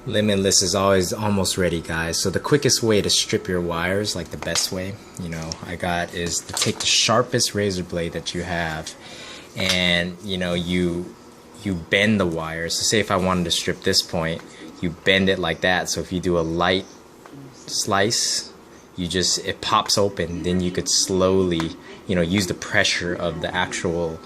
Limitless is always almost ready, guys. So the quickest way to strip your wires, like the best way, you know, I got is to take the sharpest razor blade that you have, and you know, you bend the wires. So say if I wanted to strip this point, you bend it like that. So if you do a light slice, it pops open. Then you could slowly, you know, use the pressure of the actual,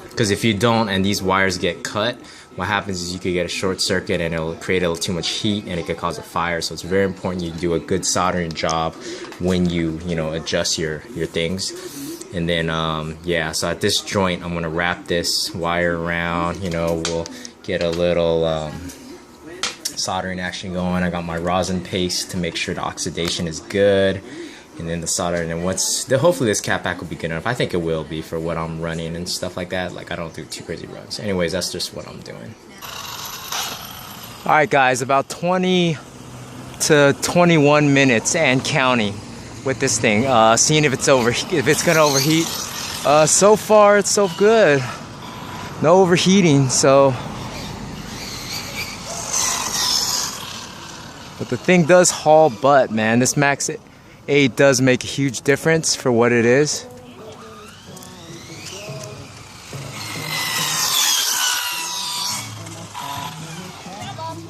because if you don't and these wires get cut, what happens is you could get a short circuit and it'll create a little too much heat and it could cause a fire. So it's very important you do a good soldering job when you know, adjust your things. And then yeah, so at this joint I'm gonna wrap this wire around, you know, we'll get a little soldering action going. I got my rosin paste to make sure the oxidation is good, and then the soldering. And hopefully this CAPPACK will be good enough. I think it will be for what I'm running and stuff like that. Like, I don't do too crazy runs. Anyways, that's just what I'm doing. All right, guys, about 20 to 21 minutes and counting with this thing, seeing if it's gonna overheat. So far it's so good, no overheating. So, but the thing does haul butt, man. This Max8 does make a huge difference for what it is.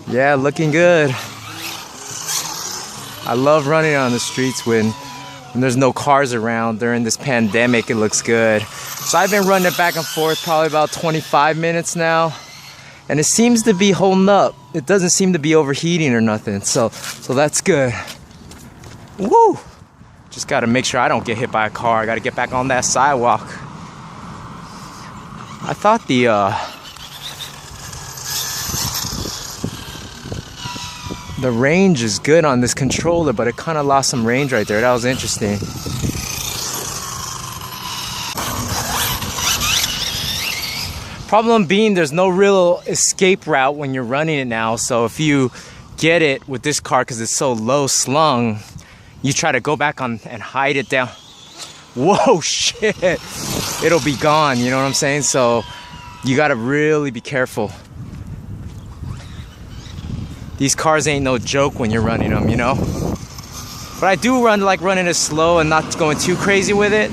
Yeah, looking good. I love running on the streets when there's no cars around. During this pandemic, it looks good. So I've been running it back and forth probably about 25 minutes now, and it seems to be holding up. It doesn't seem to be overheating or nothing, so that's good. Woo! Just gotta make sure I don't get hit by a car. I gotta get back on that sidewalk. I thought the range is good on this controller, but it kind of lost some range right there. That was interesting. Problem being, there's no real escape route when you're running it now. So if you get it with this car, because it's so low slung, you try to go back on and hide it down. Whoa, shit. It'll be gone, you know what I'm saying? So you gotta really be careful. These cars ain't no joke when you're running them, you know? But I do like running it slow and not going too crazy with it.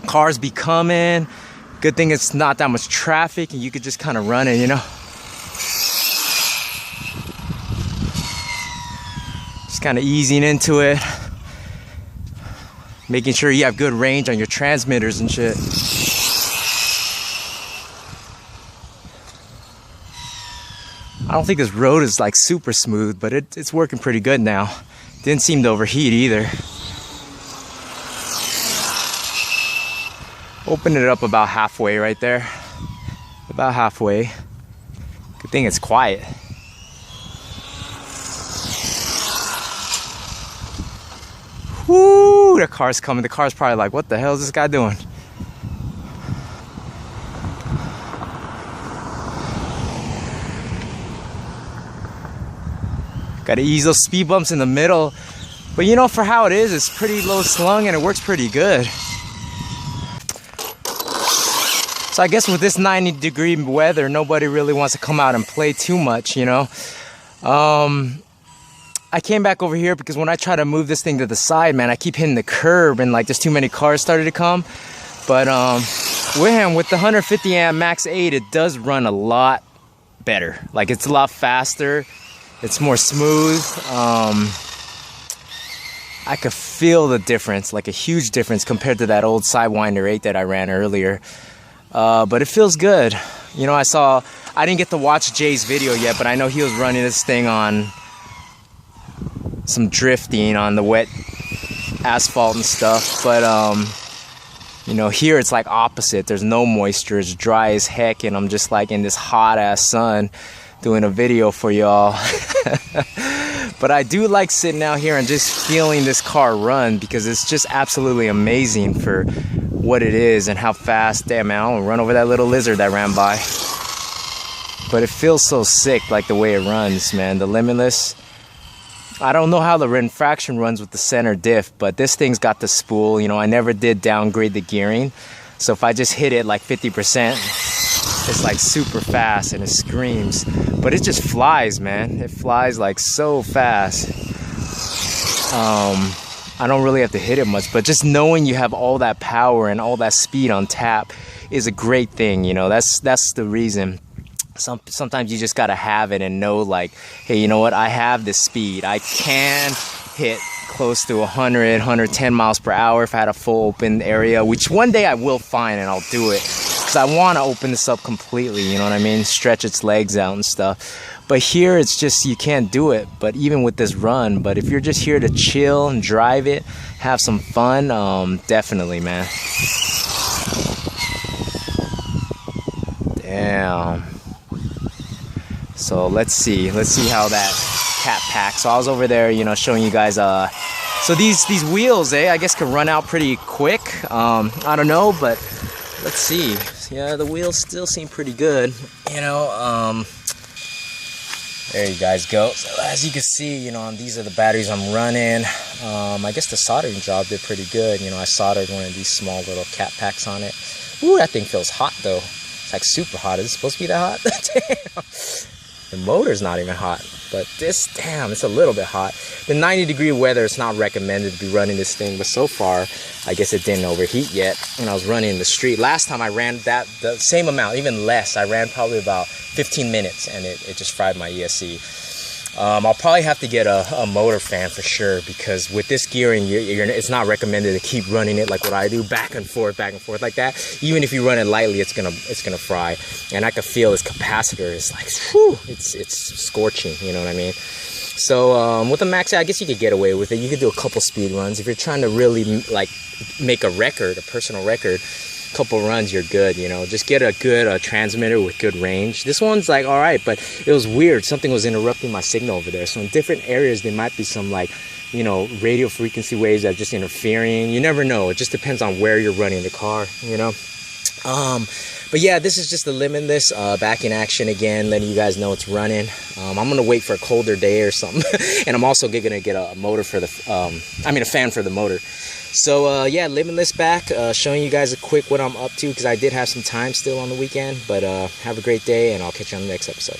Cars be coming. Good thing it's not that much traffic and you could just kind of run it, you know? Just kind of easing into it. Making sure you have good range on your transmitters and shit. I don't think this road is like super smooth, but it's working pretty good now. Didn't seem to overheat either. Open it up about halfway right there. About halfway. Good thing it's quiet. Whoo, the car's coming. The car's probably like, what the hell is this guy doing? Gotta ease those speed bumps in the middle. But you know, for how it is, it's pretty low slung and it works pretty good. So I guess with this 90-degree weather, nobody really wants to come out and play too much, you know. I came back over here because when I try to move this thing to the side, man, I keep hitting the curb and like there's too many cars started to come. But with the 150 amp Max8, it does run a lot better. Like, it's a lot faster. It's more smooth. I could feel the difference, like a huge difference compared to that old Sidewinder 8 that I ran earlier. But it feels good. You know, I didn't get to watch Jay's video yet, but I know he was running this thing on some drifting on the wet asphalt and stuff. But, you know, here it's like opposite. There's no moisture. It's dry as heck, and I'm just like in this hot ass sun doing a video for y'all. But I do like sitting out here and just feeling this car run, because it's just absolutely amazing for what it is and how fast. Damn, man, I don't run over that little lizard that ran by. But it feels so sick, like the way it runs, man. The Limitless, I don't know how the refraction runs with the center diff, but this thing's got the spool. You know, I never did downgrade the gearing, so if I just hit it like 50%, it's like super fast and it screams, but it just flies, man. It flies like so fast. I don't really have to hit it much, but just knowing you have all that power and all that speed on tap is a great thing, you know. That's the reason. Sometimes you just gotta have it and know, like, hey, you know what, I have this speed. I can hit close to 100, 110 miles per hour if I had a full open area, which one day I will find, and I'll do it, because I want to open this up completely, you know what I mean, stretch its legs out and stuff. But here it's just, you can't do it, but even with this run. But if you're just here to chill and drive it, have some fun, definitely, man. Damn. So let's see how that CAPPACK. So I was over there, you know, showing you guys, so these wheels, I guess can run out pretty quick. I don't know, but let's see. Yeah, the wheels still seem pretty good, you know. There you guys go. So as you can see, you know, these are the batteries I'm running. I guess the soldering job did pretty good. You know, I soldered one of these small little CAPPACKs on it. Ooh, that thing feels hot though. It's like super hot. Is it supposed to be that hot? Damn. The motor's not even hot, but this, damn, it's a little bit hot. The 90-degree weather, it's not recommended to be running this thing, but so far, I guess it didn't overheat yet when I was running in the street. Last time I ran the same amount, even less. I ran probably about 15 minutes, and it just fried my ESC. I'll probably have to get a motor fan for sure, because with this gearing, it's not recommended to keep running it like what I do, back and forth like that. Even if you run it lightly, it's gonna fry. And I can feel this capacitor is like, whew, it's scorching. You know what I mean? So with the Max8, I guess you could get away with it. You could do a couple speed runs if you're trying to really like make a record, a personal record. Couple runs, you're good, you know. Just get a good transmitter with good range. This one's like all right, but it was weird. Something was interrupting my signal over there. So in different areas, there might be some, like, you know, radio frequency waves that are just interfering. You never know. It just depends on where you're running the car, you know. But yeah, this is just the Limitless back in action again, letting you guys know it's running. I'm gonna wait for a colder day or something, and I'm also gonna get a motor for the, a fan for the motor. So yeah, Limitless back, showing you guys a quick what I'm up to, because I did have some time still on the weekend. But have a great day, and I'll catch you on the next episode.